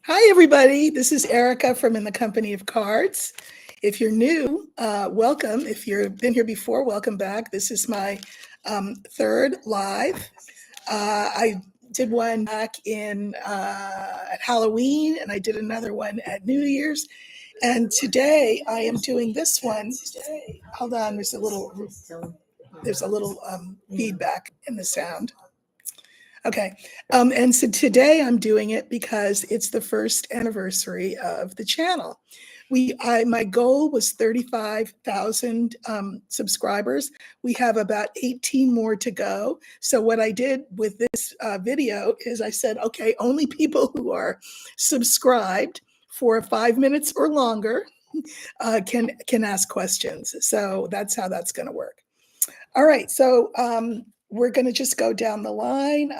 Hi, everybody. This is Erica from In the Company of Cards. If you're new, welcome. If you've been here before, welcome back. This is my third live. I did one back in at Halloween, and I did another one at New Year's. And today I am doing this one. Hold on, there's a little feedback in the sound. Okay. And so today I'm doing it because it's the first anniversary of the channel. My goal was 35,000 subscribers. We have about 18 more to go. So what I did with this video is I said, okay, only people who are subscribed for 5 minutes or longer can ask questions. So that's how that's going to work. All right. So we're going to just go down the line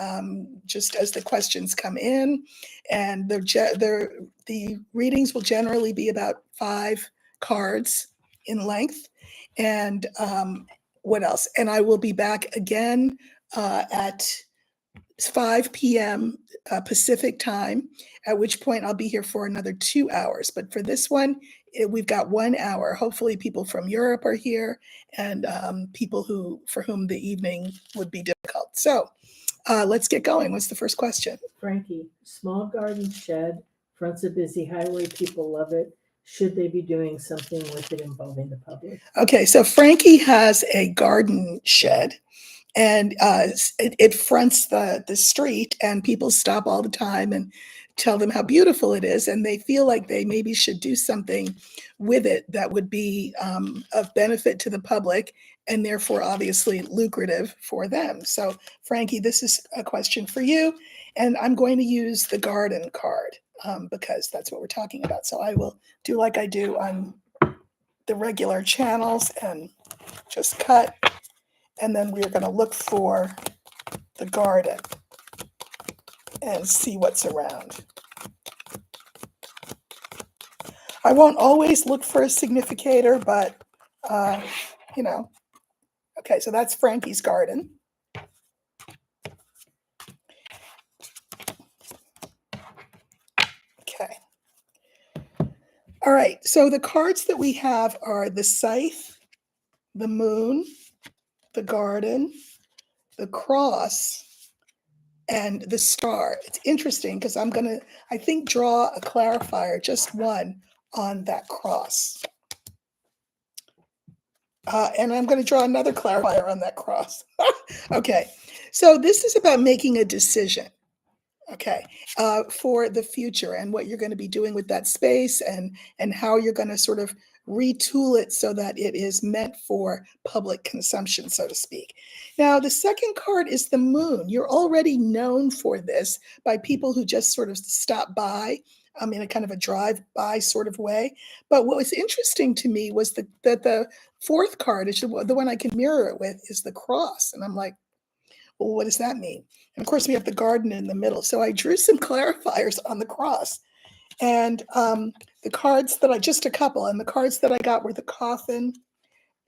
just as the questions come in, and the readings will generally be about 5 cards in length. And what else? And I will be back again at 5 p.m. Pacific time, at which point I'll be here for another 2 hours. But for this one, we've got 1 hour. Hopefully people from Europe are here, and people for whom the evening would be difficult. So let's get going. What's the first question? Frankie, small garden shed, fronts a busy highway, people love it. Should they be doing something with it involving the public? Okay, so Frankie has a garden shed, and it fronts the street, and people stop all the time and tell them how beautiful it is, and they feel like they maybe should do something with it that would be of benefit to the public, and therefore obviously lucrative for them. So Frankie, this is a question for you, and I'm going to use the garden card because that's what we're talking about. So I will do like I do on the regular channels and just cut, and then we're going to look for the garden and see what's around. I won't always look for a significator, but you know. Okay, so that's Frankie's garden. Okay. All right, so the cards that we have are the scythe, the moon, the garden, the cross, and the star. It's interesting because I'm going to, I think, draw a clarifier, just one, on that cross. And I'm going to draw another clarifier on that cross. Okay, so this is about making a decision, okay, for the future and what you're going to be doing with that space, and how you're going to sort of retool it so that it is meant for public consumption, so to speak. Now, the second card is the moon. You're already known for this by people who just sort of stop by in a kind of a drive-by sort of way. But what was interesting to me was that the fourth card, is the one I can mirror it with, is the cross. And I'm like, well, what does that mean? And of course, we have the garden in the middle. So I drew some clarifiers on the cross. And the cards that just a couple, and the cards that I got were the coffin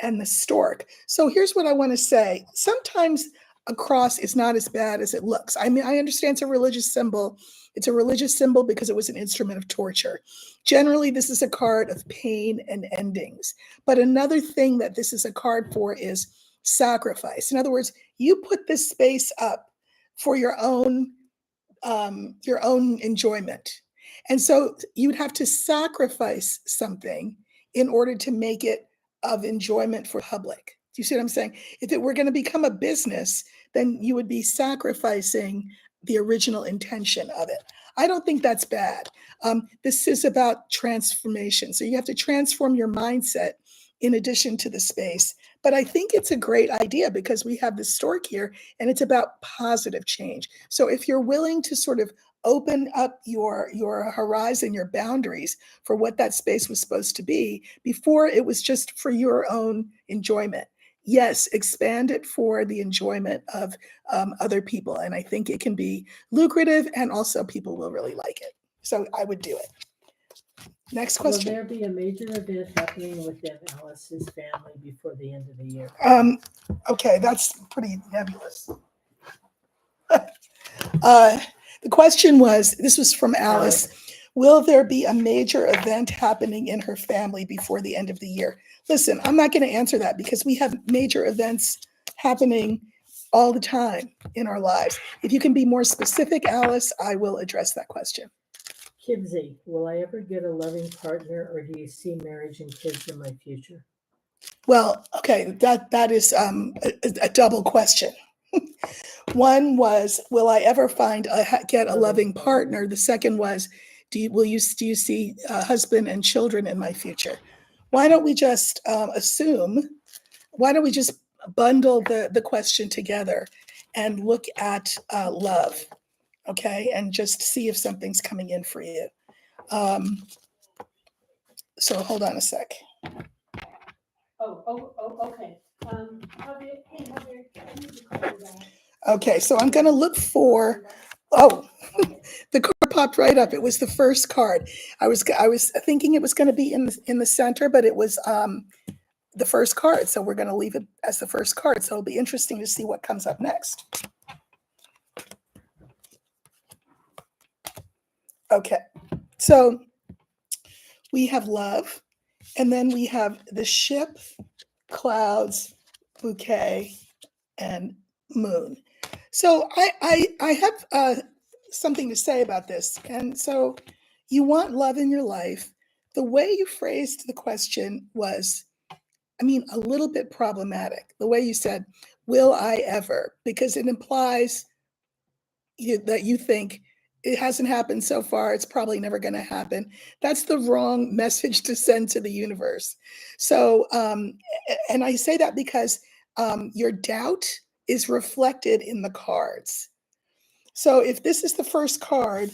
and the stork. So here's what I want to say. Sometimes a cross is not as bad as it looks. I mean, I understand it's a religious symbol. It's a religious symbol because it was an instrument of torture. Generally, this is a card of pain and endings. But another thing that this is a card for is sacrifice. In other words, you put this space up for your own enjoyment. And so you'd have to sacrifice something in order to make it of enjoyment for public. Do you see what I'm saying? If it were going to become a business, then you would be sacrificing the original intention of it. I don't think that's bad. This is about transformation. So you have to transform your mindset in addition to the space. But I think it's a great idea because we have the stork here, and it's about positive change. So if you're willing to sort of open up your horizon, your boundaries for what that space was supposed to be, before it was just for your own enjoyment. Yes, expand it for the enjoyment of other people. And I think it can be lucrative, and also people will really like it. So I would do it. Next question. Will there be a major event happening within Alice's family before the end of the year? Okay, that's pretty nebulous. The question was, this was from Alice, Will there be a major event happening in her family before the end of the year? Listen, I'm not going to answer that because we have major events happening all the time in our lives. If you can be more specific, Alice, I will address that question. Kibsy, will I ever get a loving partner, or do you see marriage and kids in my future? Well, okay, that is a double question. One was, will I ever get a loving partner? The second was, do you see a husband and children in my future? Why don't we just assume? Why don't we just bundle the question together and look at love, okay, and just see if something's coming in for you. So hold on a sec. Okay. Okay, so I'm going to look for. Oh, the card popped right up. It was the first card. I was thinking it was going to be in the center, but it was the first card. So we're going to leave it as the first card. So it'll be interesting to see what comes up next. Okay, so we have love, and then we have the ship, clouds, bouquet, and moon. So I have something to say about this. And so you want love in your life. The way you phrased the question was, I mean, a little bit problematic. The way you said, will I ever? Because it implies that you think it hasn't happened so far, it's probably never going to happen. That's the wrong message to send to the universe. So, and I say that because your doubt is reflected in the cards. So if this is the first card,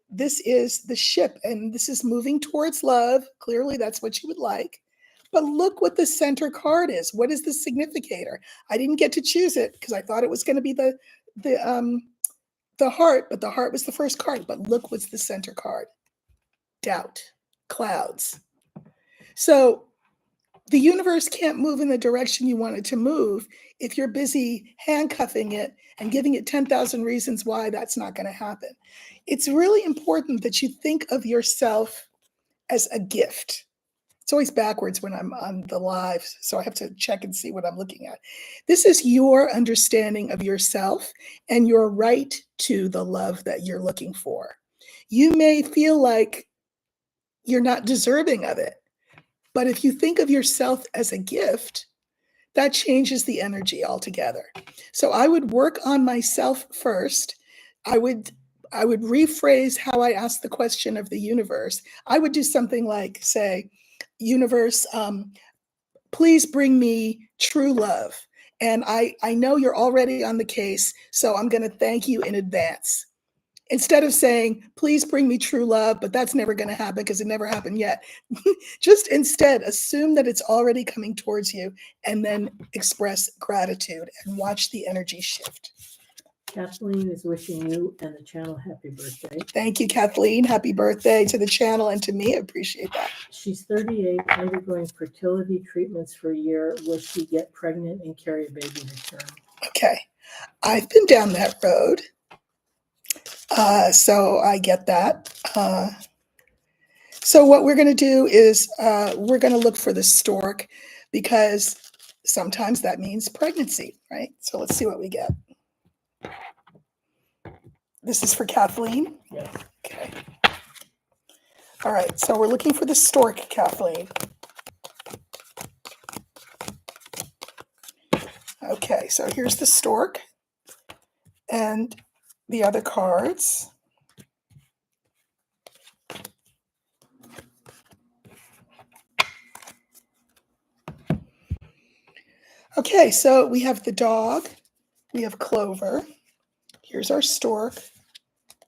this is the ship, and this is moving towards love. Clearly, that's what you would like. But look what the center card is. What is the significator? I didn't get to choose it because I thought it was going to be the heart, but the heart was the first card. But look what's the center card. Doubt, clouds. So the universe can't move in the direction you want it to move if you're busy handcuffing it and giving it 10,000 reasons why that's not going to happen. It's really important that you think of yourself as a gift. It's always backwards when I'm on the live, so I have to check and see what I'm looking at. This is your understanding of yourself and your right to the love that you're looking for. You may feel like you're not deserving of it, but if you think of yourself as a gift, that changes the energy altogether. So I would work on myself first. I would rephrase how I ask the question of the universe. I would do something like, say, universe, please bring me true love. And I know you're already on the case, so I'm going to thank you in advance. Instead of saying, please bring me true love, but that's never going to happen because it never happened yet. Just instead assume that it's already coming towards you and then express gratitude and watch the energy shift. Kathleen is wishing you and the channel happy birthday. Thank you, Kathleen. Happy birthday to the channel and to me. I appreciate that. She's 38, undergoing fertility treatments for a year. Will she get pregnant and carry a baby to term? Okay. I've been down that road. So I get that. So what we're going to do is we're going to look for the stork because sometimes that means pregnancy, right? So let's see what we get. This is for Kathleen? Yes. Okay. All right, so we're looking for the stork, Kathleen. Okay, so here's the stork and the other cards. Okay, so we have the dog, we have Clover, here's our stork,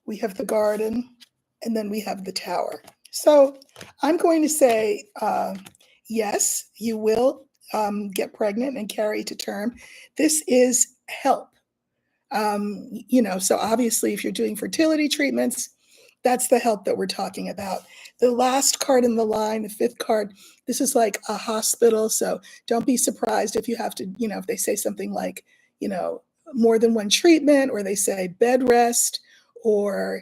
we have the garden, and then we have the tower. So I'm going to say, yes, you will get pregnant and carry to term. This is help. So obviously if you're doing fertility treatments, that's the help that we're talking about. The last card in the line, the fifth card, this is like a hospital. So don't be surprised if you have to, if they say something like, more than one treatment, or they say bed rest, or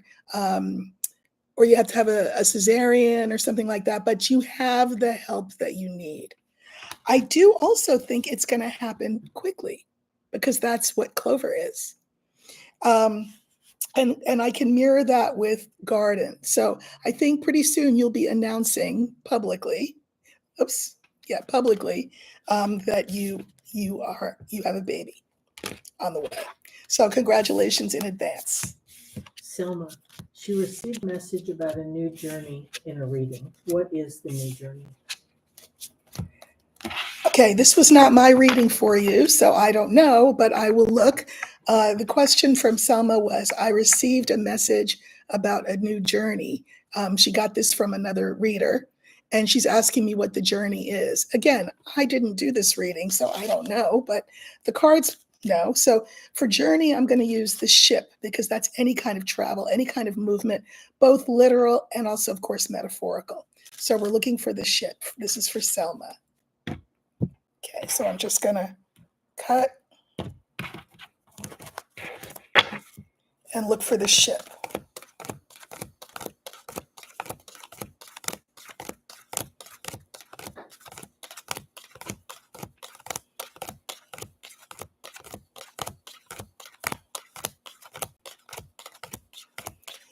or you have to have a cesarean or something like that, but you have the help that you need. I do also think it's going to happen quickly because that's what Clover is. And I can mirror that with Garden. So I think pretty soon you'll be announcing publicly, publicly, that you have a baby on the way. So congratulations in advance. Selma, she received a message about a new journey in a reading. What is the new journey? Okay, this was not my reading for you, so I don't know, but I will look. The question from Selma was, I received a message about a new journey. She got this from another reader, and she's asking me what the journey is. Again, I didn't do this reading, so I don't know, but the cards know. So for journey, I'm going to use the ship because that's any kind of travel, any kind of movement, both literal and also, of course, metaphorical. So we're looking for the ship. This is for Selma. Okay, so I'm just going to cut and look for the ship.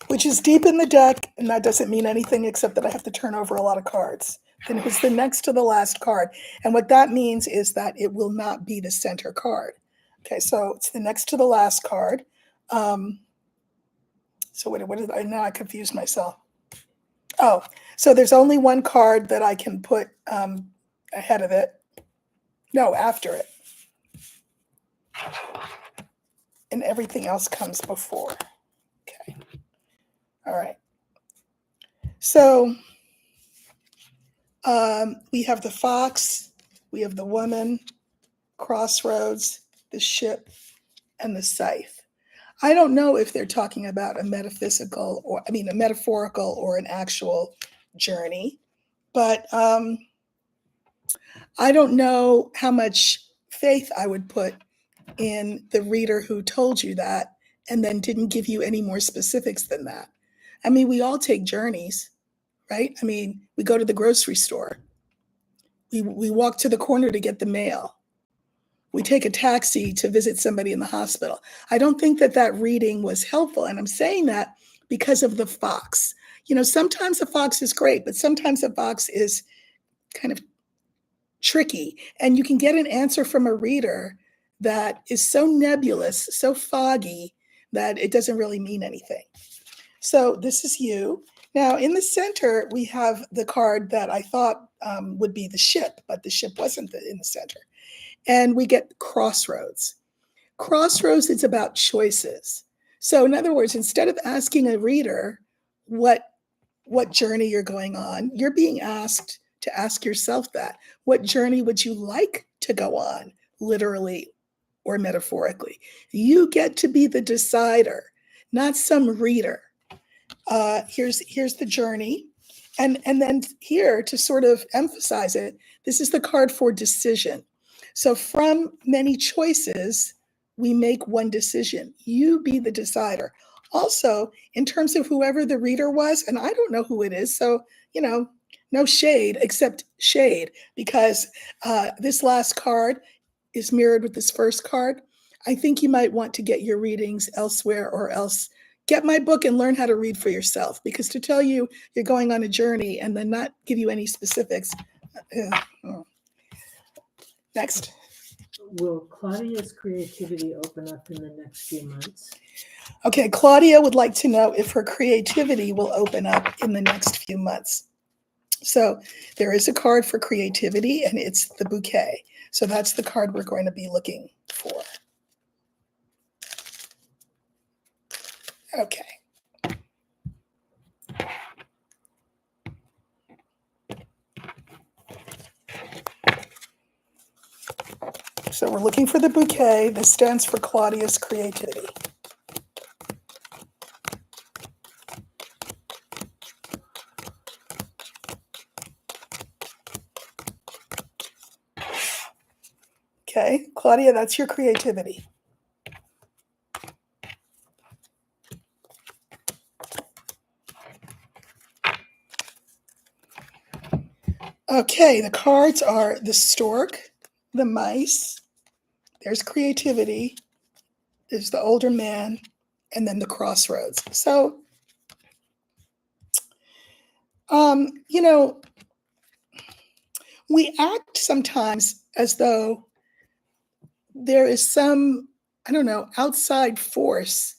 Which is deep in the deck, and that doesn't mean anything except that I have to turn over a lot of cards. Then it's the next to the last card. And what that means is that it will not be the center card. Okay, so it's the next to the last card. So what did I, now I confused myself. Oh, so there's only one card that I can put ahead of it. No, after it. And everything else comes before. Okay. All right. So we have the fox, we have the woman, crossroads, the ship, and the scythe. I don't know if they're talking about a metaphysical or, I mean, a metaphorical or an actual journey, but I don't know how much faith I would put in the reader who told you that and then didn't give you any more specifics than that. I mean, we all take journeys, right? I mean, we go to the grocery store. We walk to the corner to get the mail. We take a taxi to visit somebody in the hospital. I don't think that that reading was helpful. And I'm saying that because of the fox. You know, sometimes a fox is great, but sometimes a fox is kind of tricky. And you can get an answer from a reader that is so nebulous, so foggy, that it doesn't really mean anything. So this is you. Now, in the center, we have the card that I thought would be the ship, but the ship wasn't in the center. And we get crossroads. Crossroads is about choices. So in other words, instead of asking a reader what journey you're going on, you're being asked to ask yourself that. What journey would you like to go on, literally or metaphorically? You get to be the decider, not some reader. Here's the journey. And then here, to sort of emphasize it, this is the card for decision. So from many choices, we make one decision. You be the decider. Also, in terms of whoever the reader was, and I don't know who it is, so, you know, no shade except shade, because this last card is mirrored with this first card. I think you might want to get your readings elsewhere, or else get my book and learn how to read for yourself, because to tell you you're going on a journey and then not give you any specifics. Next. Will Claudia's creativity open up in the next few months? Okay, Claudia would like to know if her creativity will open up in the next few months. So there is a card for creativity, and it's the bouquet. So that's the card we're going to be looking for. Okay. So we're looking for the bouquet. This stands for Claudia's creativity. Okay, Claudia, that's your creativity. Okay, the cards are the stork, the mice, there's creativity, there's the older man, and then the crossroads. So, you know, we act sometimes as though there is some, I don't know, outside force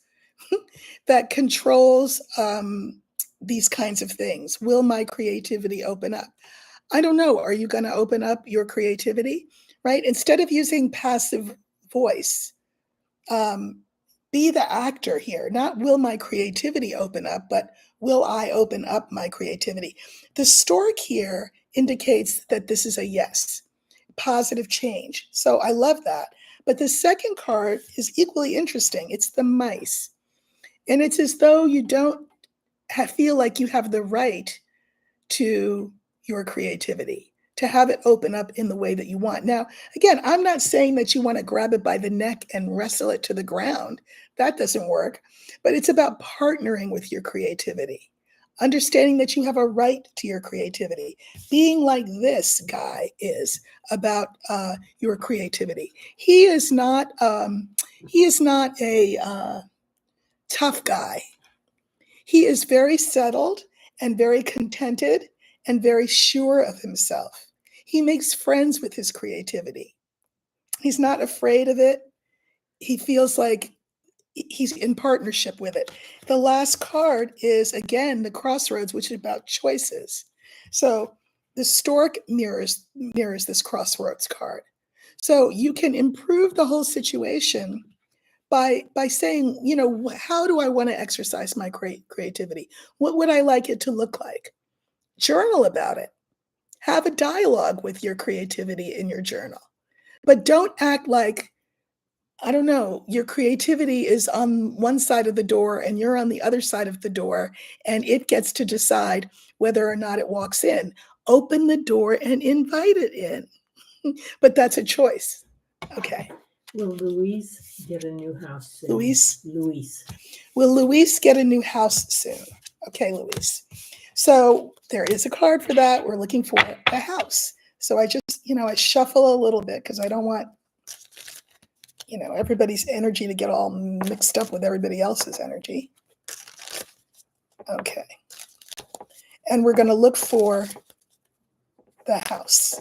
that controls these kinds of things. Will my creativity open up? I don't know. Are you going to open up your creativity? Right? Instead of using passive voice, um, be the actor here. Not will my creativity open up, but will I open up my creativity? The stork here indicates that this is a yes, positive change. So I love that. But the second card is equally interesting. It's the mice. And it's as though you don't feel like you have the right to your creativity, to have it open up in the way that you want. Now, again, I'm not saying that you want to grab it by the neck and wrestle it to the ground. That doesn't work. But it's about partnering with your creativity, understanding that you have a right to your creativity. Being like this guy is about your creativity. He is not. He is not a tough guy. He is very settled and very contented and very sure of himself. He makes friends with his creativity. He's not afraid of it. He feels like he's in partnership with it. The last card is, again, the crossroads, which is about choices. So the stork mirrors this crossroads card. So you can improve the whole situation by saying, how do I want to exercise my creativity? What would I like it to look like? Journal about it. Have a dialogue with your creativity in your journal. But don't act like, I don't know, your creativity is on one side of the door and you're on the other side of the door, and it gets to decide whether or not it walks in. Open the door and invite it in. But that's a choice. Okay. Will Louise get a new house soon? Louise? Louise. Will Louise get a new house soon? Okay, Louise. So there is a card for that. We're looking for a house. So I just, I shuffle a little bit because I don't want, everybody's energy to get all mixed up with everybody else's energy. Okay. And we're going to look for the house.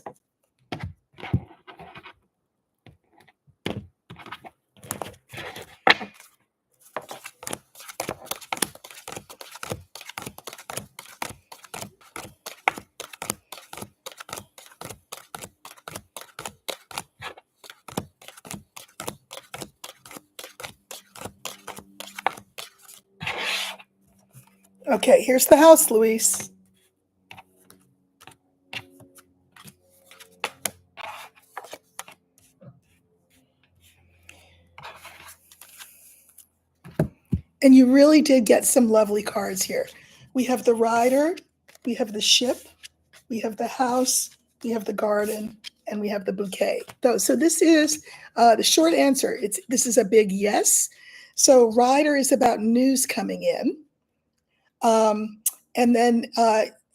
Okay, here's the house, Louise. And you really did get some lovely cards here. We have the rider, we have the ship, we have the house, we have the garden, and we have the bouquet. So this is the short answer. This is a big yes. So rider is about news coming in. And then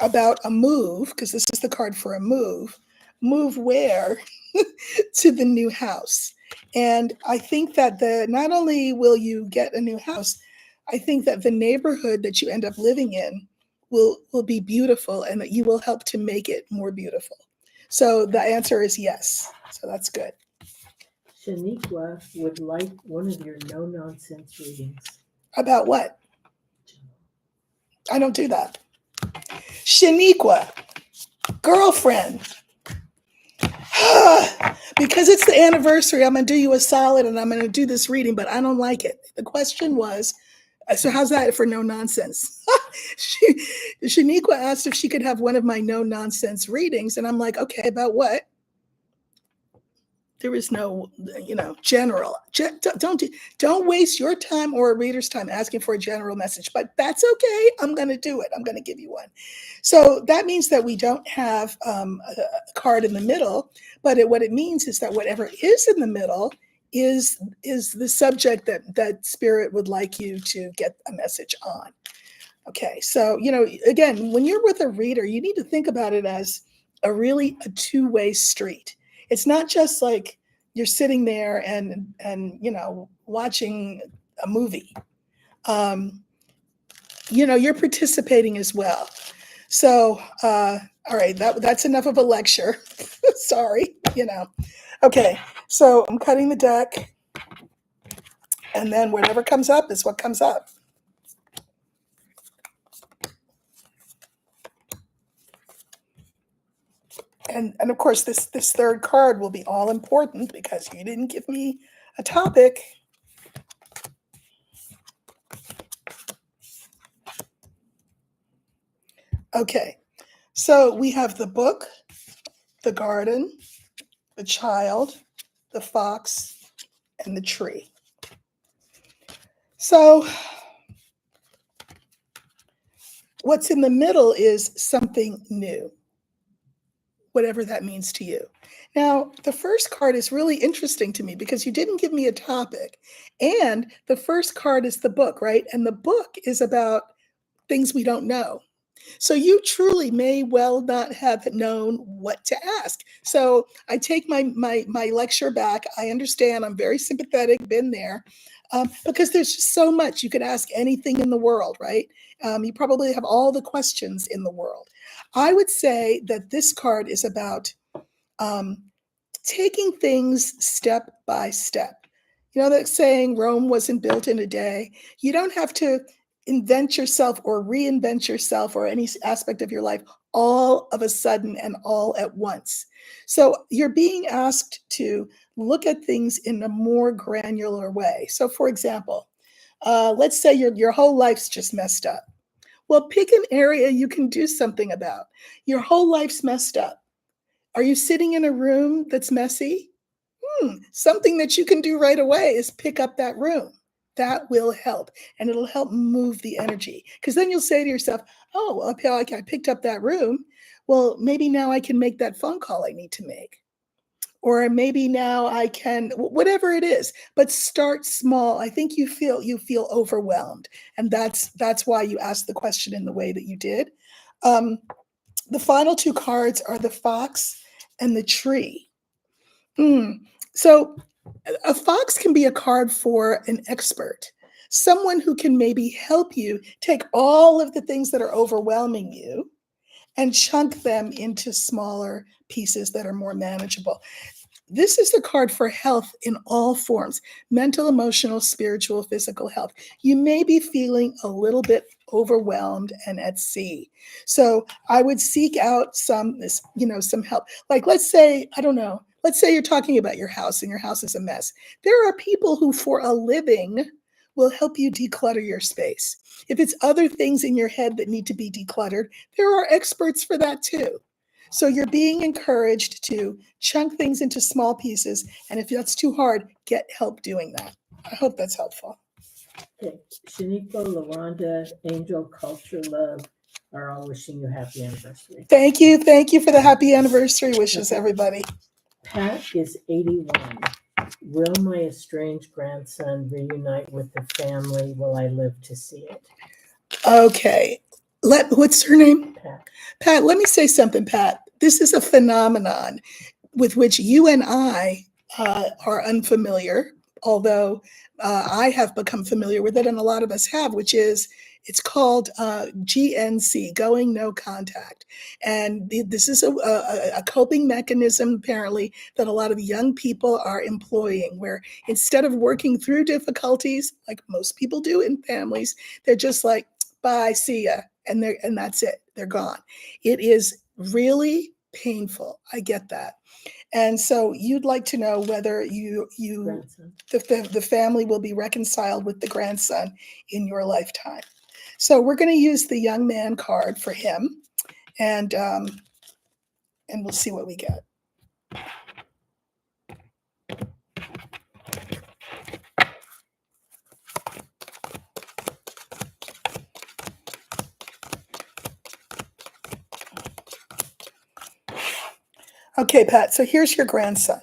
about a move, because this is the card for a move. Move where? To the new house. And I think that not only will you get a new house, I think that the neighborhood that you end up living in will be beautiful, and that you will help to make it more beautiful. So the answer is yes. So that's good. Shaniqua would like one of your no-nonsense readings. About what? I don't do that. Shaniqua, girlfriend. Because it's the anniversary, I'm going to do you a solid and I'm going to do this reading, but I don't like it. The question was, so how's that for no nonsense? Shaniqua asked if she could have one of my no nonsense readings, and I'm like, okay, about what? There is no, general. Don't waste your time or a reader's time asking for a general message, but that's okay. I'm going to do it. I'm going to give you one. So that means that we don't have a card in the middle, but what it means is that whatever is in the middle is the subject that Spirit would like you to get a message on. Okay, so again, when you're with a reader, you need to think about it as a two-way street. It's not just like you're sitting there and watching a movie. You're participating as well. So, all right, that's enough of a lecture. Sorry. Okay, so I'm cutting the deck, and then whatever comes up is what comes up. And of course, this third card will be all important because you didn't give me a topic. Okay, so we have the book, the garden, the child, the fox, and the tree. So what's in the middle is something new, whatever that means to you. Now, the first card is really interesting to me because you didn't give me a topic. And the first card is the book, right? And the book is about things we don't know. So you truly may well not have known what to ask. So I take my lecture back. I understand. I'm very sympathetic, been there. Because there's just so much. You could ask anything in the world, right? You probably have all the questions in the world. I would say that this card is about um, taking things step by step. You know that saying, Rome wasn't built in a day. You don't have to invent yourself or reinvent yourself or any aspect of your life all of a sudden and all at once. So you're being asked to look at things in a more granular way. So, for example, let's say your whole life's just messed up. Well, pick an area you can do something about. Your whole life's messed up. Are you sitting in a room that's messy? Something that you can do right away is pick up that room. That will help, and it'll help move the energy. Because then you'll say to yourself, oh, well, okay, I picked up that room. Well, maybe now I can make that phone call I need to make. Or maybe now I can, whatever it is, but start small. I think you feel overwhelmed. And that's why you asked the question in the way that you did. The final two cards are the fox and the tree. So a fox can be a card for an expert, someone who can maybe help you take all of the things that are overwhelming you and chunk them into smaller pieces that are more manageable. This is the card for health in all forms: mental, emotional, spiritual, physical health. You may be feeling a little bit overwhelmed and at sea. So I would seek out some help. Like, let's say, I don't know, let's say you're talking about your house and your house is a mess. There are people who, for a living, will help you declutter your space. If it's other things in your head that need to be decluttered, there are experts for that too. So you're being encouraged to chunk things into small pieces. And if that's too hard, get help doing that. I hope that's helpful. Okay. Shaniqua, LaRonda, Angel, Culture, Love are all wishing you happy anniversary. Thank you. Thank you for the happy anniversary wishes, everybody. Pat is 81. Will my estranged grandson reunite with the family? Will I live to see it? Okay. What's her name? Pat. Pat, let me say something, Pat. This is a phenomenon with which you and I are unfamiliar, although I have become familiar with it, and a lot of us have, which is it's called GNC, going no contact. And this is a coping mechanism, apparently, that a lot of young people are employing, where instead of working through difficulties, like most people do in families, they're just like, bye, see ya, and that's it. They're gone. It is really painful. I get that. And so you'd like to know whether the family will be reconciled with the grandson in your lifetime. So we're going to use the young man card for him, and we'll see what we get. Okay, Pat, so here's your grandson.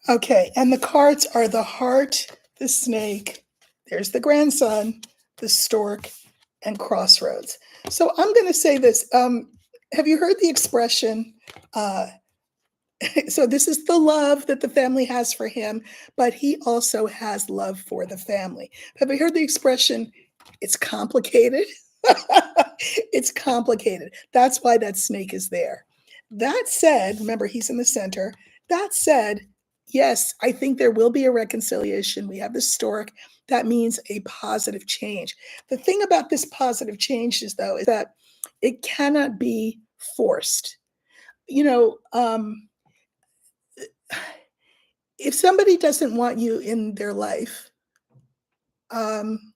Okay, and the cards are the heart, the snake, there's the grandson, the stork, and crossroads. So I'm going to say this. Have you heard the expression? So this is the love that the family has for him, but he also has love for the family. Have you heard the expression? It's complicated. It's complicated. That's why that snake is there. That said, remember he's in the center. That said, yes, I think there will be a reconciliation. We have the stork. That means a positive change. The thing about this positive change is, though, is that it cannot be forced. You know, if somebody doesn't want you in their life, um,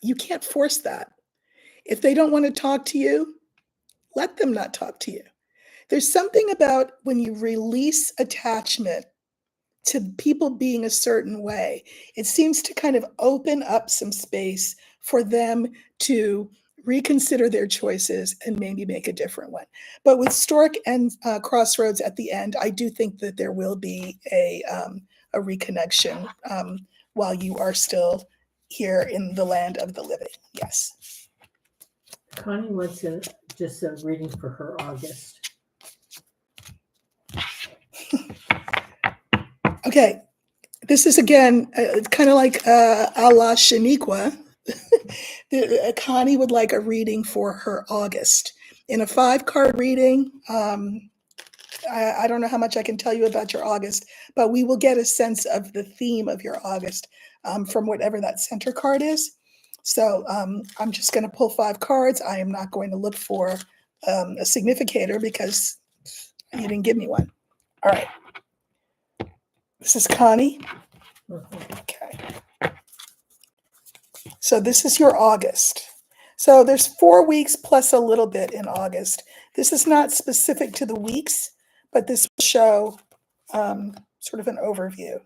you can't force that. If they don't want to talk to you, let them not talk to you. There's something about when you release attachment to people being a certain way, it seems to kind of open up some space for them to reconsider their choices and maybe make a different one. But with Stork and Crossroads at the end, I do think that there will be a reconnection while you are still here in the land of the living. Yes. Connie wants just a reading for her August. Okay. This is again kind of like a la Shaniqua. Connie would like a reading for her August. In a 5-card reading, I don't know how much I can tell you about your August, but we will get a sense of the theme of your August from whatever that center card is. So I'm just going to pull 5 cards. I am not going to look for a significator because you didn't give me one. All right. This is Connie. Okay. So this is your August. So there's 4 weeks plus a little bit in August. This is not specific to the weeks, but this will show sort of an overview.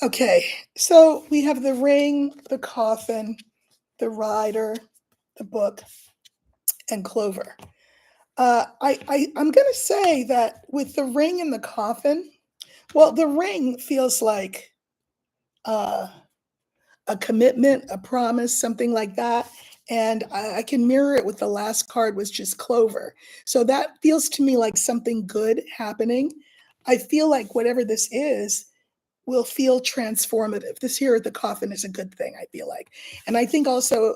Okay, so we have the ring, the coffin, the rider, the book, and Clover. I'm going to say that with the ring and the coffin, well, the ring feels like a commitment, a promise, something like that. And I can mirror it with the last card was just Clover. So that feels to me like something good happening. I feel like whatever this is will feel transformative. This here at the coffin is a good thing, I feel like. And I think also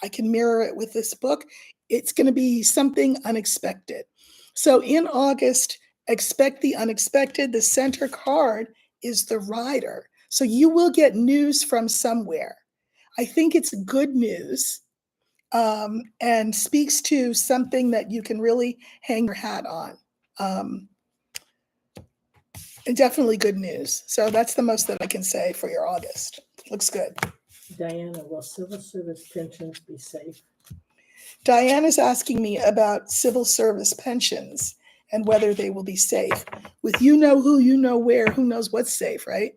I can mirror it with this book. It's going to be something unexpected. So in August, expect the unexpected. The center card is the rider. So you will get news from somewhere. I think it's good news and speaks to something that you can really hang your hat on. And definitely good news. So that's the most that I can say for your August. Looks good. Diana, will civil service pensions be safe? Diana's asking me about civil service pensions and whether they will be safe. With you know who, you know where, who knows what's safe, right?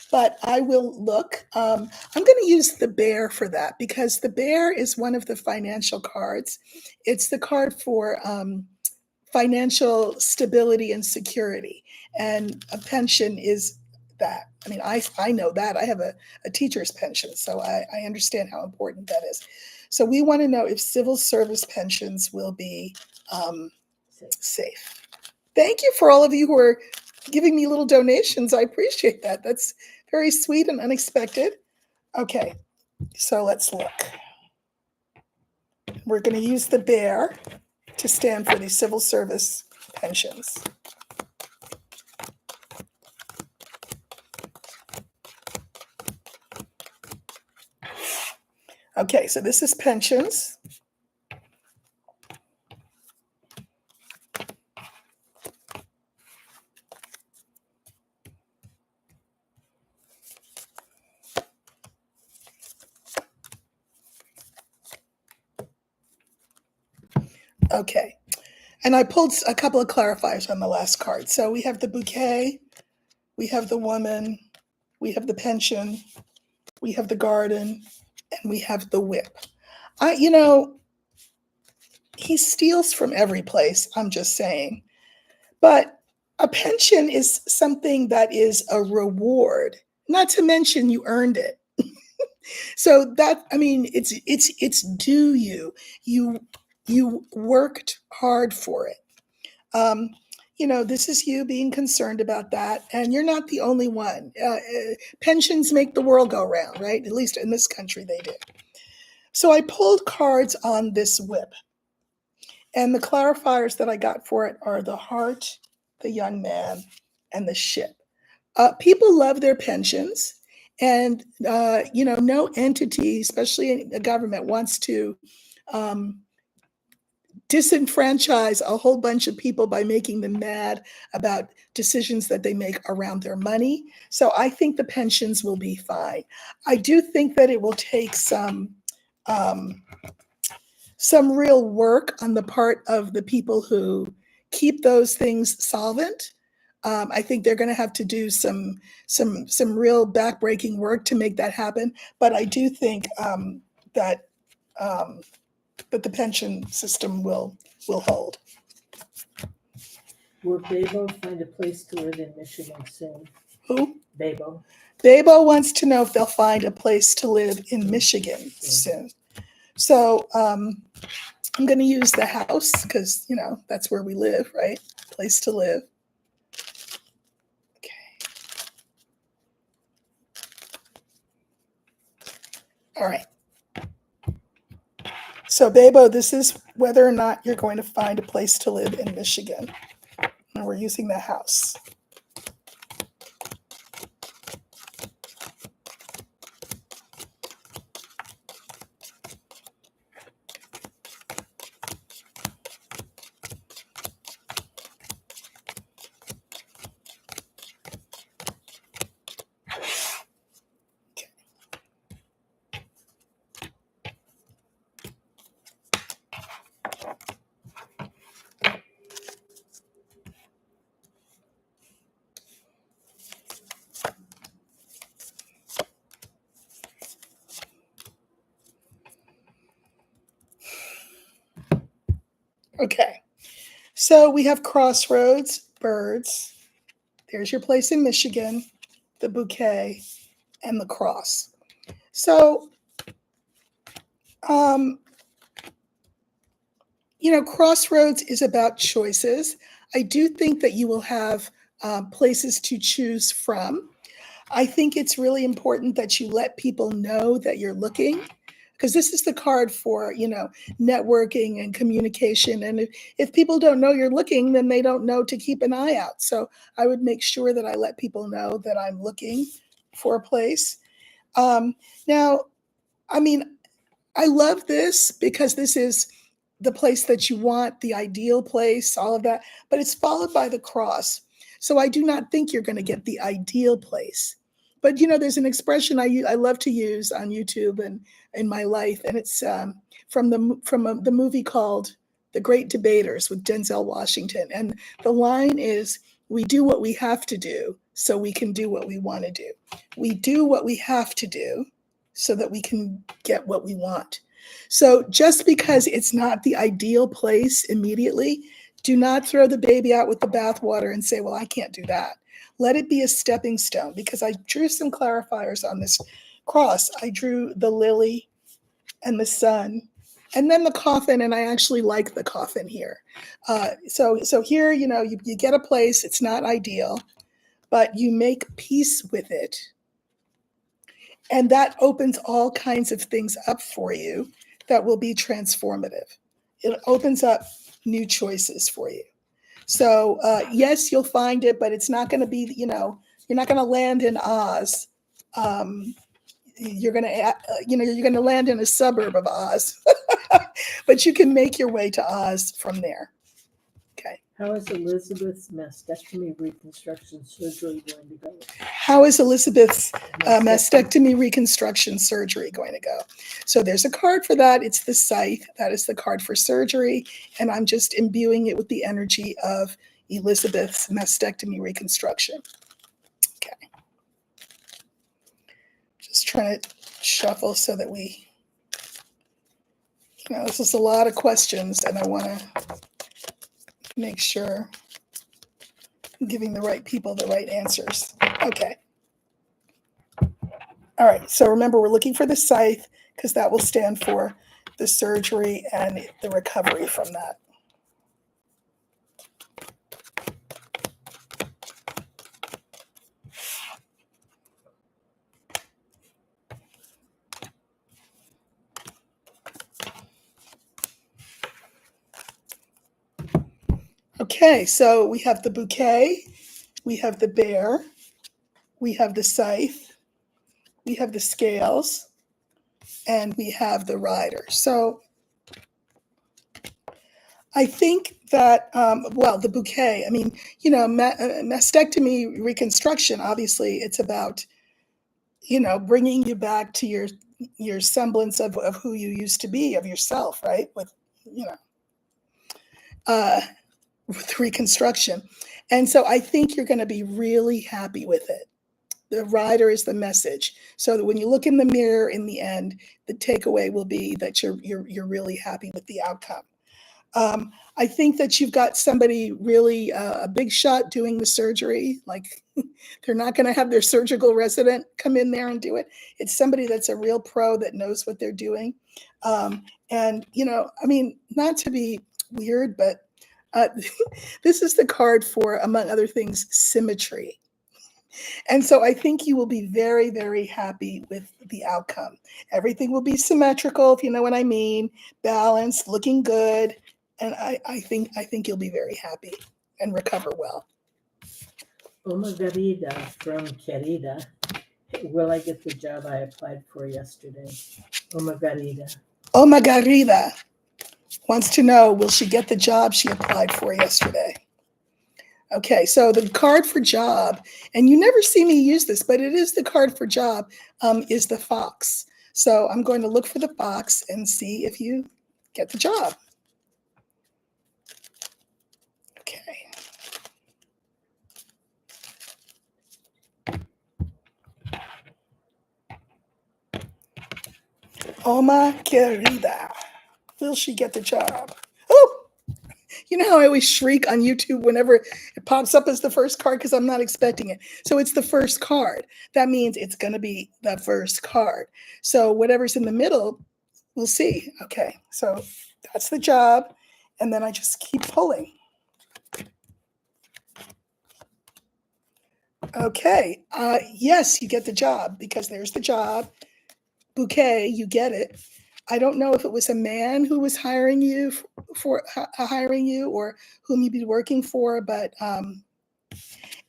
But I will look. I'm going to use the bear for that because the bear is one of the financial cards. It's the card for financial stability and security. And a pension is that. I mean, I know that. I have a teacher's pension, so I understand how important that is. So we want to know if civil service pensions will be safe. Thank you for all of you who are giving me little donations. I appreciate that. That's very sweet and unexpected. Okay, so let's look. We're going to use the bear to stand for the civil service pensions. Okay, so this is pensions. Okay, and I pulled a couple of clarifiers on the last card. So we have the bouquet, we have the woman, we have the pension, we have the garden, and we have the whip. he steals from every place, I'm just saying. But a pension is something that is a reward, not to mention you earned it. So that, I mean, it's due you. You you worked hard for it. Um, this is you being concerned about that, and you're not the only one. Pensions make the world go round, right? At least in this country, they do. So I pulled cards on this whip, and the clarifiers that I got for it are the heart, the young man, and the ship. People love their pensions, and no entity, especially in the government, wants to um, disenfranchise a whole bunch of people by making them mad about decisions that they make around their money. So I think the pensions will be fine. I do think that it will take um, some real work on the part of the people who keep those things solvent. I think they're going to have to do some real backbreaking work to make that happen. But I do think that um, that the pension system will hold. Will Babo find a place to live in Michigan soon? Who? Babo. Babo wants to know if they'll find a place to live in Michigan soon. So I'm going to use the house because that's where we live, right? Place to live. Okay. All right. So Babo, this is whether or not you're going to find a place to live in Michigan. And we're using the house. Okay. So we have crossroads, birds. There's your place in Michigan, the bouquet, and the cross. So, um, crossroads is about choices. I do think that you will have places to choose from. I think it's really important that you let people know that you're looking, because this is the card for networking and communication. And if people don't know you're looking, then they don't know to keep an eye out. So I would make sure that I let people know that I'm looking for a place. Now, I mean, I love this because this is the place that you want, the ideal place, all of that, but it's followed by the cross. So I do not think you're going to get the ideal place. But there's an expression I love to use on YouTube and in my life, and it's from the movie called The Great Debaters with Denzel Washington, and the line is, "We do what we have to do so we can do what we want to do. We do what we have to do so that we can get what we want." So just because it's not the ideal place immediately, do not throw the baby out with the bathwater and say, well, I can't do that. Let it be a stepping stone, because I drew some clarifiers on this cross. I drew the lily and the sun and then the coffin, and I actually like the coffin here. So here, you get a place, it's not ideal, but you make peace with it. And that opens all kinds of things up for you that will be transformative. It opens up new choices for you. So yes, you'll find it, but it's not going to be, you're not going to land in Oz. You're going to, you're going to land in a suburb of Oz, but you can make your way to Oz from there. Okay. How is Elizabeth's mastectomy reconstruction surgery going to go? How is Elizabeth's mastectomy reconstruction surgery going to go? So there's a card for that. It's the scythe. That is the card for surgery. And I'm just imbuing it with the energy of Elizabeth's mastectomy reconstruction. Okay. Just trying to shuffle so that we This is a lot of questions, and I want to make sure I'm giving the right people the right answers. Okay. All right. So remember, we're looking for the scythe because that will stand for the surgery and the recovery from that. Okay, so we have the bouquet, we have the bear, we have the scythe, we have the scales, and we have the rider. So I think that, well, the bouquet, I mean, mastectomy reconstruction, obviously, it's about, bringing you back to your semblance of who you used to be, of yourself, right? Uh, with reconstruction. And so I think you're going to be really happy with it. The rider is the message. So that when you look in the mirror in the end, the takeaway will be that you're really happy with the outcome. I think that you've got somebody really a big shot doing the surgery. Like they're not going to have their surgical resident come in there and do it. It's somebody that's a real pro that knows what they're doing. And I mean, not to be weird, but this is the card for, among other things, symmetry. And so I think you will be very, very happy with the outcome. Everything will be symmetrical, if you know what I mean, balanced, looking good. And I think you'll be very happy and recover well. Margarita from Querida. Will I get the job I applied for yesterday? Margarita. Margarita wants to know, will she get the job she applied for yesterday? Okay, so the card for job, and you never see me use this, but it is the card for job, is the fox. So I'm going to look for the fox and see if you get the job. Okay. Oma querida. Will she get the job? Oh, you know how I always shriek on YouTube whenever it pops up as the first card because I'm not expecting it. So it's the first card. That means it's going to be the first card. So whatever's in the middle, we'll see. Okay, so that's the job. And then I just keep pulling. Okay, yes, you get the job because there's the job. Bouquet, you get it. I don't know if it was a man who was hiring you or whom you'd be working for, but and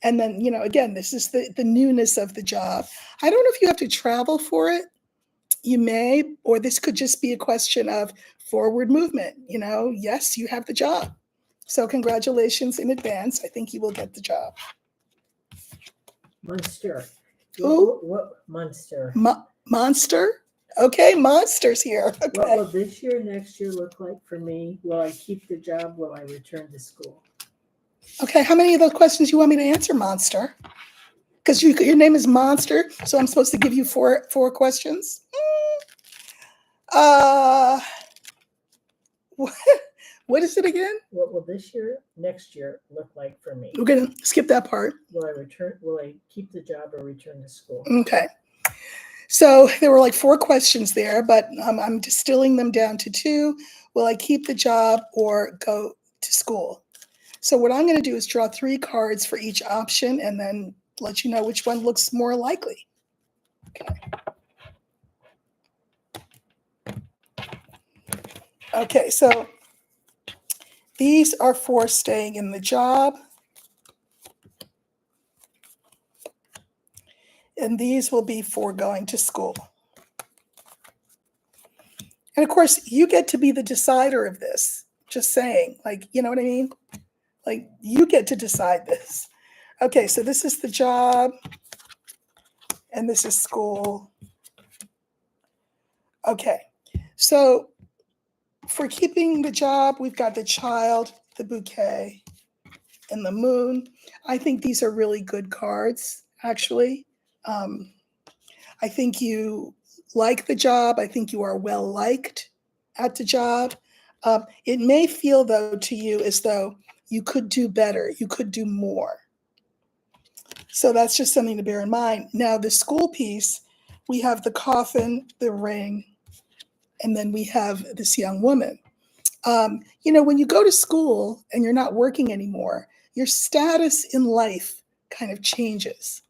then again, this is the newness of the job. I don't know if you have to travel for it. You may, or this could just be a question of forward movement. Yes, you have the job. So congratulations in advance. I think you will get the job. Monster. Who? What monster? Monster? Okay, monster's here. Okay. What will this year, next year look like for me? Will I keep the job? Will I return to school? Okay, how many of those questions you want me to answer, Monster? Because your name is Monster, so I'm supposed to give you four questions? What is it again? What will this year, next year look like for me? We're going to skip that part. Will I keep the job or return to school? Okay. So there were like 4 questions there, but I'm distilling them down to 2. Will I keep the job or go to school? So what I'm going to do is draw 3 cards for each option and then let you know which one looks more likely. Okay, so these are for staying in the job. And these will be for going to school. And of course, you get to be the decider of this. Just saying, you know what I mean? You get to decide this. Okay, so this is the job, and this is school. Okay, so for keeping the job, we've got the child, the bouquet, and the moon. I think these are really good cards, actually. I think you like the job. I think you are well liked at the job. It may feel, though, to you as though you could do better, you could do more. So that's just something to bear in mind. Now, the school piece, we have the coffin, the ring, and then we have this young woman. When you go to school and you're not working anymore, your status in life kind of changes.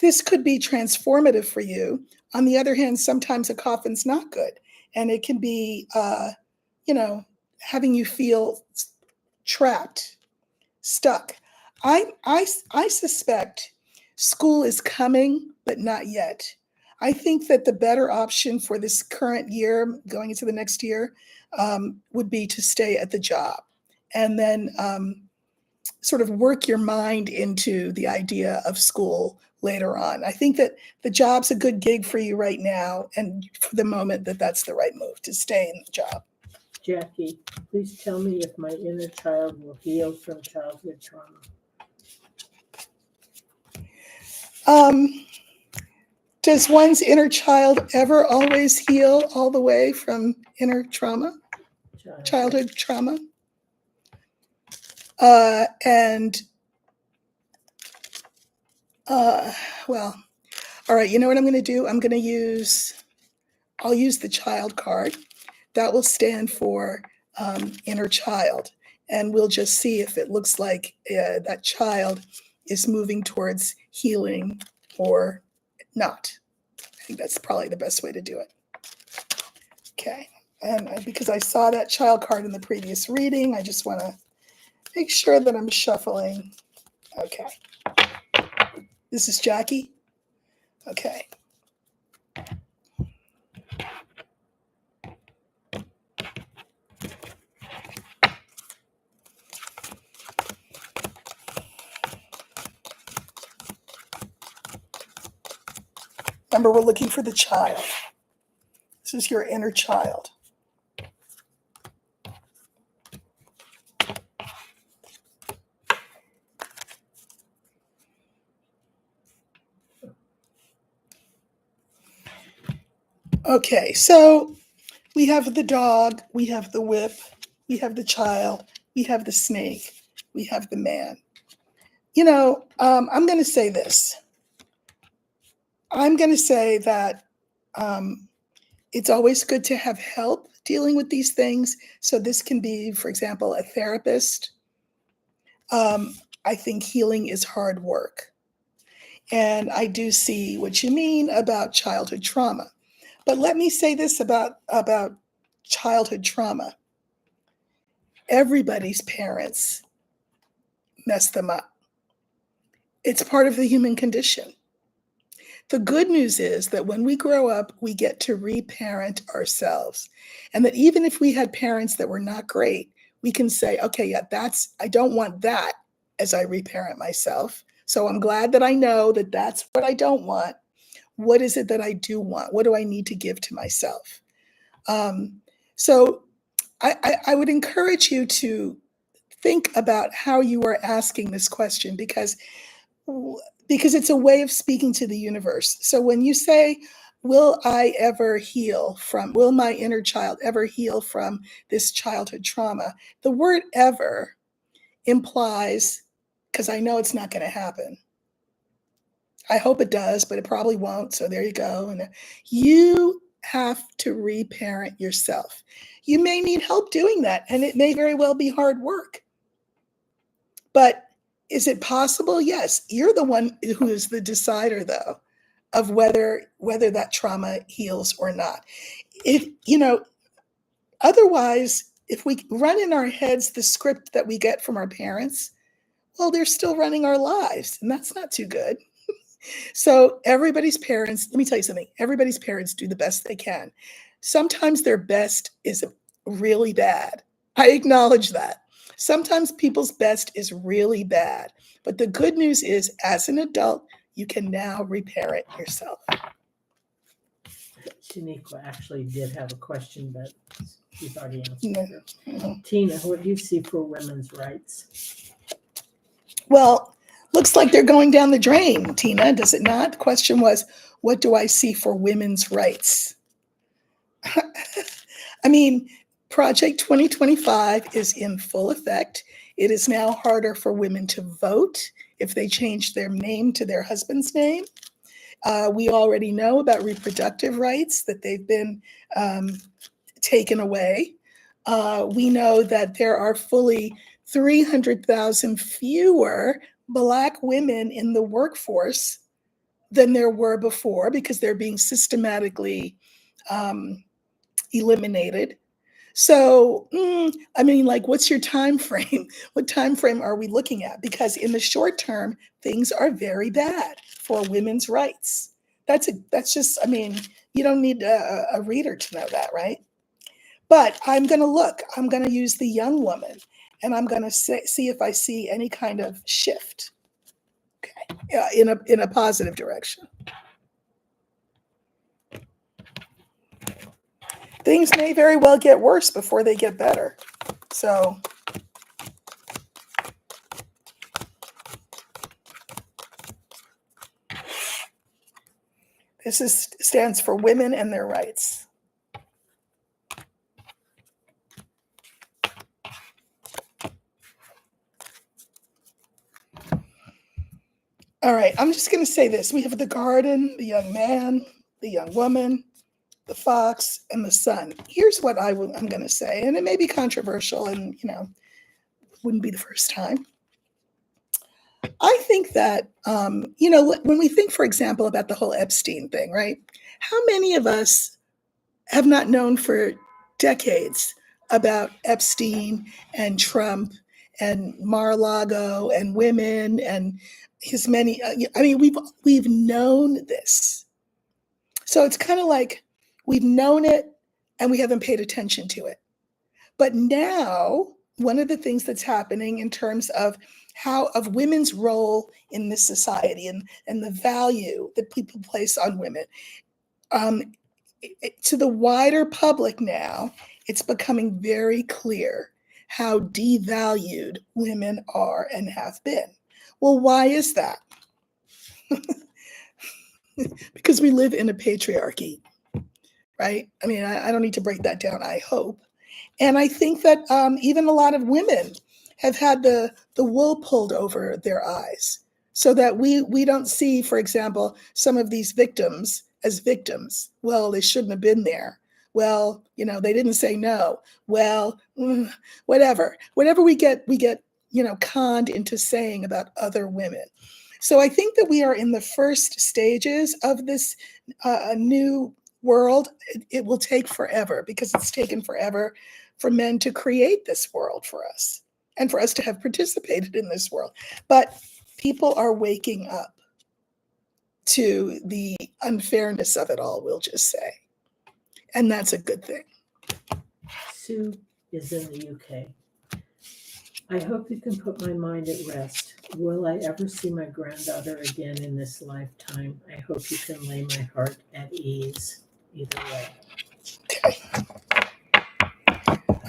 This could be transformative for you. On the other hand, sometimes a coffin's not good, and it can be, having you feel trapped, stuck. I suspect school is coming, but not yet. I think that the better option for this current year, going into the next year, would be to stay at the job and then sort of work your mind into the idea of school later on. I think that the job's a good gig for you right now, and for the moment that's the right move, to stay in the job. Jackie, please tell me if my inner child will heal from childhood trauma. Does one's inner child ever always heal all the way from inner trauma, childhood trauma? Well, all right, you know what I'm going to do? I'll use the child card. That will stand for inner child. And we'll just see if it looks like that child is moving towards healing or not. I think that's probably the best way to do it. Okay. And because I saw that child card in the previous reading, I just want to make sure that I'm shuffling. Okay. This is Jackie. Okay. Remember, we're looking for the child. This is your inner child. Okay, so we have the dog, we have the whip, we have the child, we have the snake, we have the man. I'm going to say this. I'm going to say that it's always good to have help dealing with these things. So this can be, for example, a therapist. I think healing is hard work. And I do see what you mean about childhood trauma. But let me say this about childhood trauma. Everybody's parents mess them up. It's part of the human condition. The good news is that when we grow up, we get to reparent ourselves. And that even if we had parents that were not great, we can say, okay, yeah, I don't want that as I reparent myself. So I'm glad that I know that that's what I don't want. What is it that I do want? What do I need to give to myself? So I would encourage you to think about how you are asking this question, because it's a way of speaking to the universe. So when you say, will my inner child ever heal from this childhood trauma? The word ever implies, because I know it's not going to happen. I hope it does, but it probably won't. So there you go. And you have to reparent yourself. You may need help doing that, and it may very well be hard work. But is it possible? Yes. You're the one who is the decider, though, of whether that trauma heals or not. Otherwise, if we run in our heads the script that we get from our parents, well, they're still running our lives, and that's not too good. So everybody's parents, let me tell you something, everybody's parents do the best they can. Sometimes their best is really bad. I acknowledge that. Sometimes people's best is really bad. But the good news is, as an adult, you can now reparent yourself. Shaniqua actually did have a question, but she's already answered her. Mm-hmm. Tina, what do you see for women's rights? Well, looks like they're going down the drain, Tina, does it not? The question was, what do I see for women's rights? I mean, Project 2025 is in full effect. It is now harder for women to vote if they change their name to their husband's name. We already know about reproductive rights, that they've been um, taken away. We know that there are fully 300,000 fewer Black women in the workforce than there were before because they're being systematically um, eliminated. So, I mean, like, what's your time frame? What time frame are we looking at? Because in the short term, things are very bad for women's rights. That's just, I mean, you don't need a reader to know that, right? But I'm going to look. I'm going to use the young woman, and I'm going to see if I see any kind of shift, okay, in a positive direction. Things may very well get worse before they get better. So stands for women and their rights. All right, I'm just going to say this. We have the garden, the young man, the young woman, the fox, and the sun. Here's what I'm going to say, and it may be controversial and, wouldn't be the first time. I think that, when we think, for example, about the whole Epstein thing, right? How many of us have not known for decades about Epstein and Trump and Mar-a-Lago and women and his many? I mean, we've known this, so it's kind of like we've known it and we haven't paid attention to it. But now, one of the things that's happening in terms of women's role in this society and the value that people place on women, um, to the wider public now, it's becoming very clear how devalued women are and have been. Well, why is that? Because we live in a patriarchy, right? I mean, I don't need to break that down, I hope. And I think that even a lot of women have had the wool pulled over their eyes so that we don't see, for example, some of these victims as victims. Well, they shouldn't have been there. Well, they didn't say no. Well, whatever we get, conned into saying about other women. So I think that we are in the first stages of this new world. It will take forever because it's taken forever for men to create this world for us and for us to have participated in this world. But people are waking up to the unfairness of it all, we'll just say. And that's a good thing. Sue is in the UK. I hope you can put my mind at rest. Will I ever see my granddaughter again in this lifetime? I hope you can lay my heart at ease. Either way. Okay.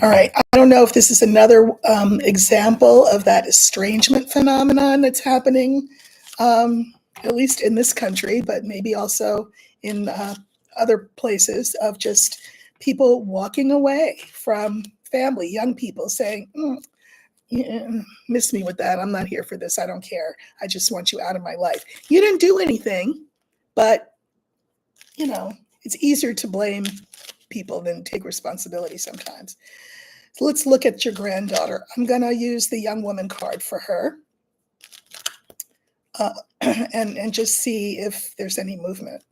All right. I don't know if this is another example of that estrangement phenomenon that's happening, at least in this country, but maybe also in other places, of just people walking away from family, young people saying, miss me with that. I'm not here for this. I don't care. I just want you out of my life. You didn't do anything, but, it's easier to blame people than take responsibility sometimes. So let's look at your granddaughter. I'm going to use the young woman card for her and just see if there's any movement.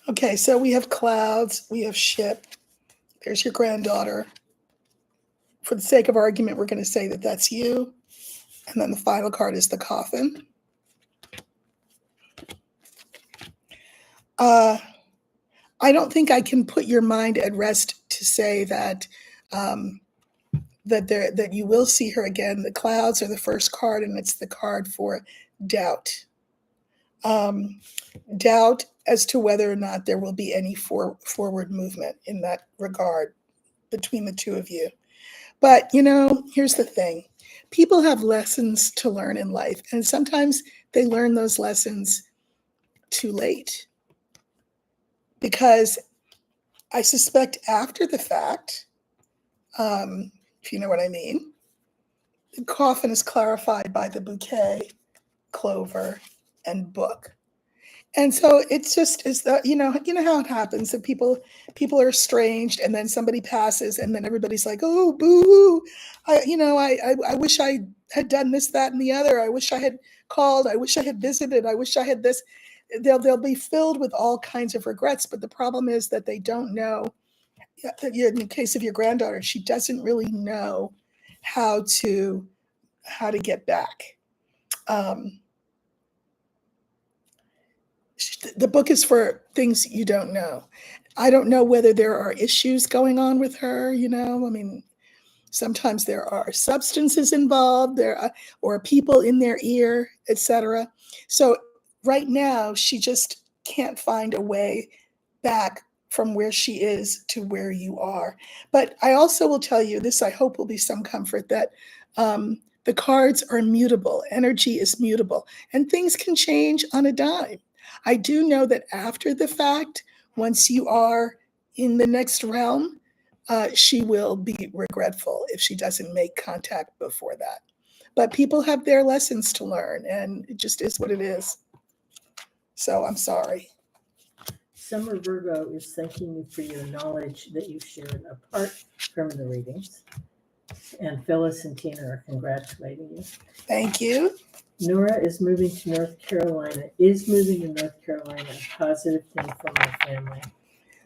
Okay, so we have clouds, we have ship, There's your granddaughter. For the sake of argument, we're going to say that that's you. And then the final card is the coffin. I don't think I can put your mind at rest to say that that you will see her again. The clouds are the first card, and it's the card for doubt. Doubt as to whether or not there will be any forward movement in that regard between the two of you. But, here's the thing. People have lessons to learn in life, and sometimes they learn those lessons too late. Because I suspect after the fact, if you know what I mean, the coffin is clarified by the bouquet, clover, and book. And so it's just is that how it happens that people are estranged, and then somebody passes, and then everybody's like, oh, boo, I wish I had done this, that, and the other. I wish I had called. I wish I had visited. I wish I had this. They'll be filled with all kinds of regrets. But the problem is that they don't know. In the case of your granddaughter, she doesn't really know how to get back. The book is for things you don't know. I don't know whether there are issues going on with her. Sometimes there are substances involved, or people in their ear, etc. So right now, she just can't find a way back from where she is to where you are. But I also will tell you this, I hope will be some comfort, that the cards are mutable. Energy is mutable, and things can change on a dime. I do know that after the fact, once you are in the next realm, she will be regretful if she doesn't make contact before that. But people have their lessons to learn, and it just is what it is. So I'm sorry. Summer Virgo is thanking you for your knowledge that you shared apart from the readings. And Phyllis and Tina are congratulating you. Thank you. Nora is moving to North Carolina. A positive thing for my family.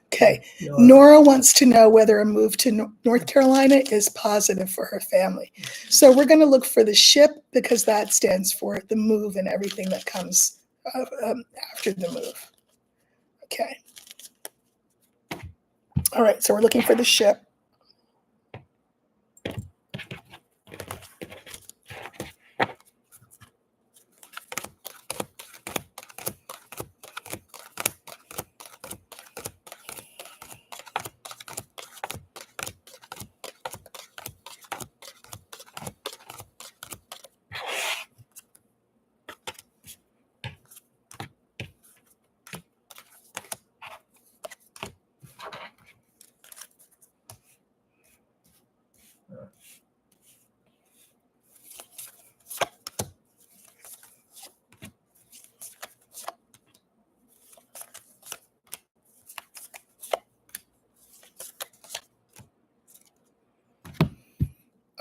Okay. Nora wants to know whether a move to North Carolina is positive for her family. So we're going to look for the ship, because that stands for the move and everything that comes after the move. Okay. All right. So we're looking for the ship.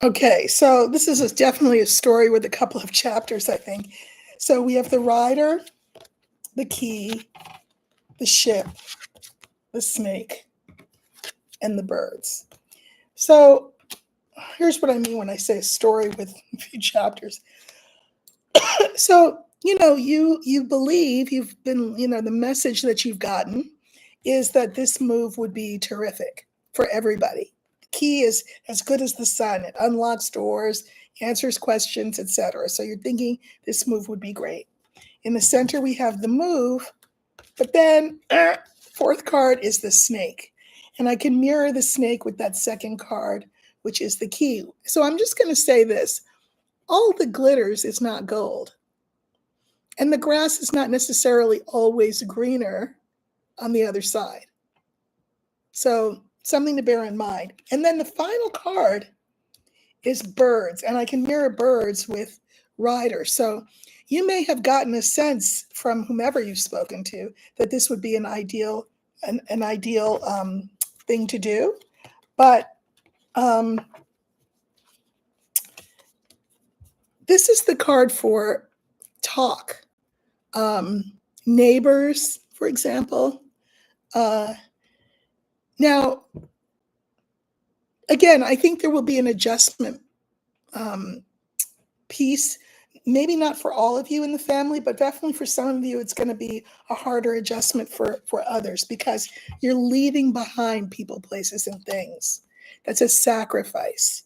Okay, so this is definitely a story with a couple of chapters, I think. So we have the rider, the key, the ship, the snake, and the birds. So here's what I mean when I say a story with a few chapters. So, you believe you've been, the message that you've gotten is that this move would be terrific for everybody. The key is as good as the sun. It unlocks doors, answers questions, etc. So you're thinking this move would be great. In the center, we have the move, but then fourth card is the snake. And I can mirror the snake with that second card, which is the key. So I'm just going to say this. All the glitters is not gold. And the grass is not necessarily always greener on the other side. So something to bear in mind. And then the final card is birds. And I can mirror birds with rider. So you may have gotten a sense from whomever you've spoken to that this would be an ideal thing to do. But this is the card for talk. Neighbors, for example. Now, again, I think there will be an adjustment piece. Maybe not for all of you in the family, but definitely for some of you, it's going to be a harder adjustment for others because you're leaving behind people, places, and things. That's a sacrifice.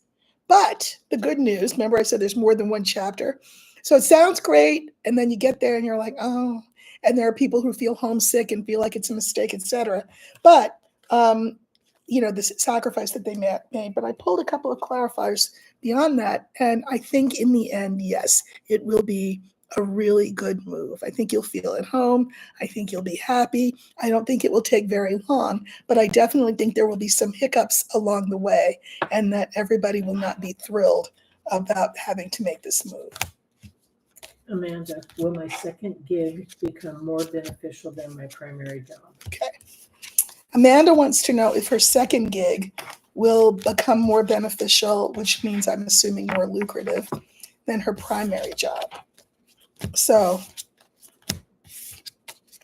But the good news, remember I said there's more than one chapter. So it sounds great, and then you get there and you're like, oh, and there are people who feel homesick and feel like it's a mistake, etc. But the sacrifice that they made. But I pulled a couple of clarifiers beyond that, and I think in the end, yes, it will be a really good move. I think you'll feel at home. I think you'll be happy. I don't think it will take very long, but I definitely think there will be some hiccups along the way, and that everybody will not be thrilled about having to make this move. Amanda, will my second gig become more beneficial than my primary job? Okay. Amanda wants to know if her second gig will become more beneficial, which means I'm assuming more lucrative than her primary job. So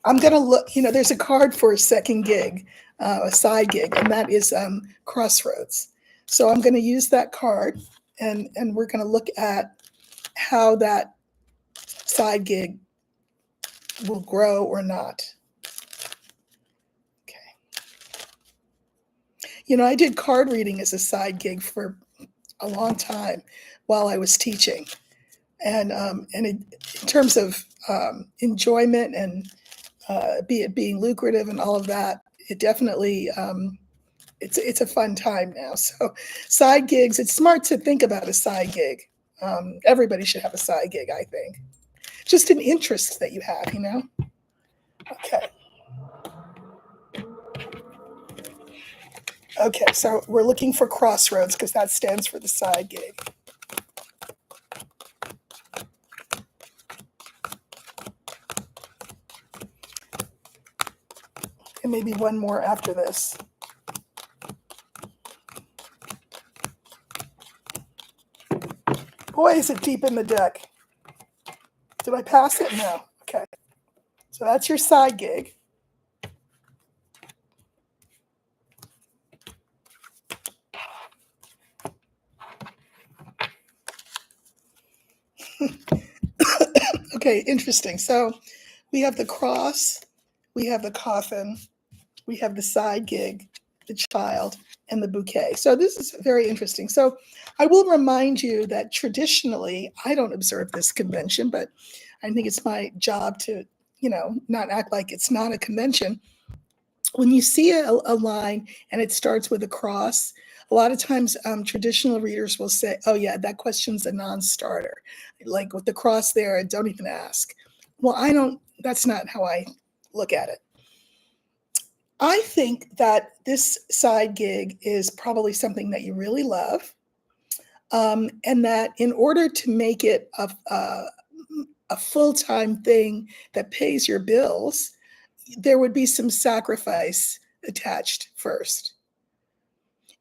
I'm going to look, there's a card for a second gig, a side gig, and that is Crossroads. So I'm going to use that card, and we're going to look at how that side gig will grow or not. I did card reading as a side gig for a long time while I was teaching. And in terms of enjoyment and being lucrative and all of that, it definitely, it's a fun time now. So side gigs, it's smart to think about a side gig. Everybody should have a side gig, I think. Just an interest that you have, Okay. Okay, so we're looking for Crossroads because that stands for the side gig. And maybe one more after this. Boy, is it deep in the deck. Did I pass it? No. Okay. So that's your side gig. Okay, interesting. So we have the cross, we have the coffin, we have the side gig, the child, and the bouquet. So this is very interesting. So I will remind you that traditionally, I don't observe this convention, but I think it's my job to, not act like it's not a convention. When you see a line and it starts with a cross, a lot of times traditional readers will say, oh yeah, that question's a non-starter. Like with the cross there, don't even ask. Well, that's not how I look at it. I think that this side gig is probably something that you really love, and that in order to make it a full-time thing that pays your bills, there would be some sacrifice attached first.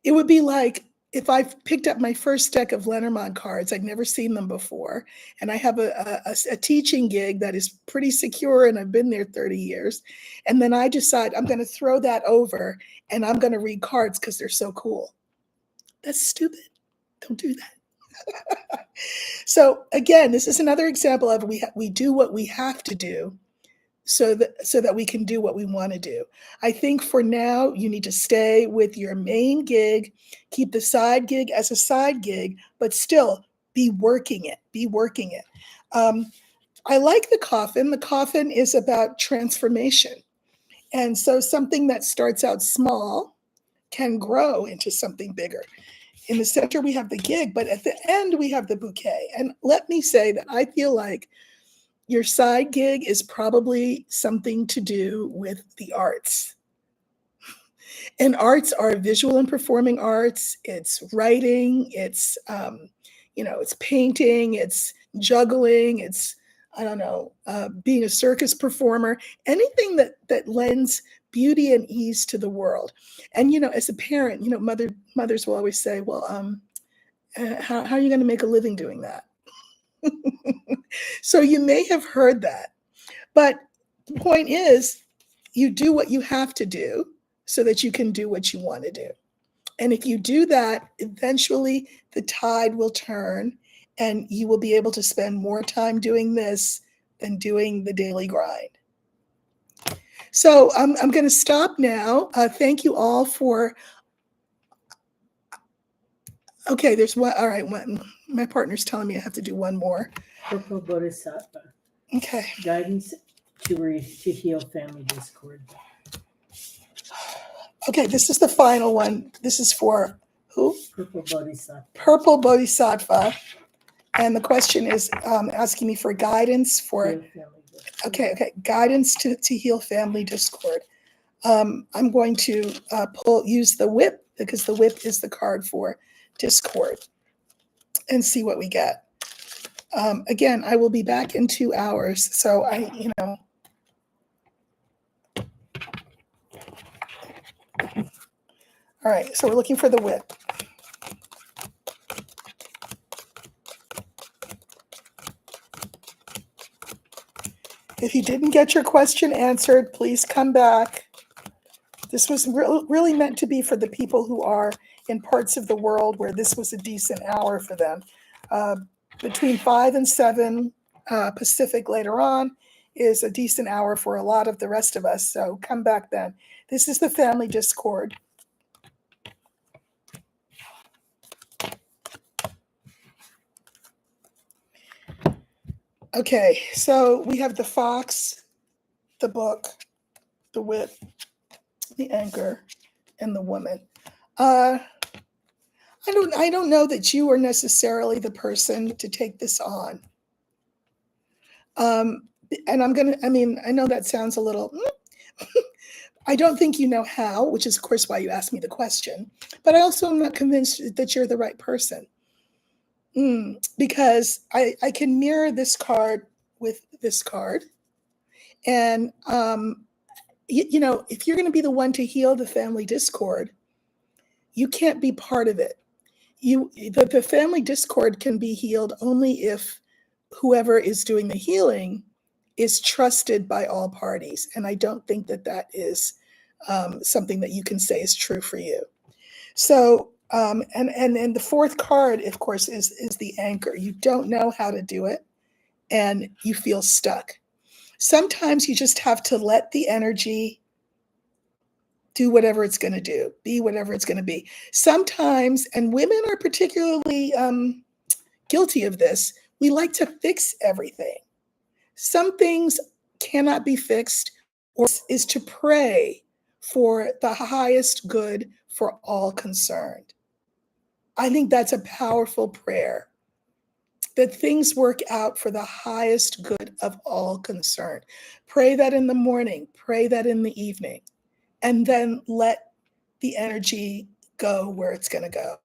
It would be like if I picked up my first deck of Lenormand cards, I'd never seen them before, and I have a teaching gig that is pretty secure, and I've been there 30 years, and then I decide I'm going to throw that over, and I'm going to read cards because they're so cool. That's stupid. Don't do that. So again, this is another example of we do what we have to do so that we can do what we want to do. I think for now, you need to stay with your main gig, keep the side gig as a side gig, but still be working it. I like the coffin. The coffin is about transformation. And so something that starts out small can grow into something bigger. In the center, we have the gig, but at the end, we have the bouquet. And let me say that I feel like your side gig is probably something to do with the arts. And arts are visual and performing arts. It's writing, it's painting, it's juggling, it's, being a circus performer, anything that lends beauty and ease to the world. And, as a parent, mothers will always say, well, how are you going to make a living doing that? So you may have heard that, but the point is you do what you have to do so that you can do what you want to do. And if you do that, eventually the tide will turn and you will be able to spend more time doing this than doing the daily grind. So I'm going to stop now. Thank you all for, okay, there's one. All right, my partner's telling me I have to do one more. Purple Bodhisattva. Okay. Guidance to heal family discord. Okay, this is the final one. This is for who? Purple Bodhisattva. Purple Bodhisattva. And the question is asking me for guidance for, Heal family discord. okay, guidance to heal family discord. I'm going to use the whip, because the whip is the card for discord, and see what we get. Again, I will be back in 2 hours. So all right, so we're looking for the whip. If you didn't get your question answered, please come back. This was really meant to be for the people who are in parts of the world where this was a decent hour for them. Between 5 and 7 Pacific later on is a decent hour for a lot of the rest of us. So come back then. This is the family discord. Okay, so we have the fox, the book, the whip, the anchor, and the woman. I don't know that you are necessarily the person to take this on. And I know that sounds a little, I don't think you know how, which is of course why you asked me the question, but I also am not convinced that you're the right person. Because I can mirror this card with this card. And, if you're going to be the one to heal the family discord, you can't be part of it. The family discord can be healed only if whoever is doing the healing is trusted by all parties. And I don't think that is something that you can say is true for you. So, and the fourth card, of course, is the anchor. You don't know how to do it and you feel stuck. Sometimes you just have to let the energy do whatever it's going to do, be whatever it's going to be. Sometimes, and women are particularly guilty of this, we like to fix everything. Some things cannot be fixed, or is to pray for the highest good for all concerned. I think that's a powerful prayer, that things work out for the highest good of all concerned. Pray that in the morning, pray that in the evening, and then let the energy go where it's going to go.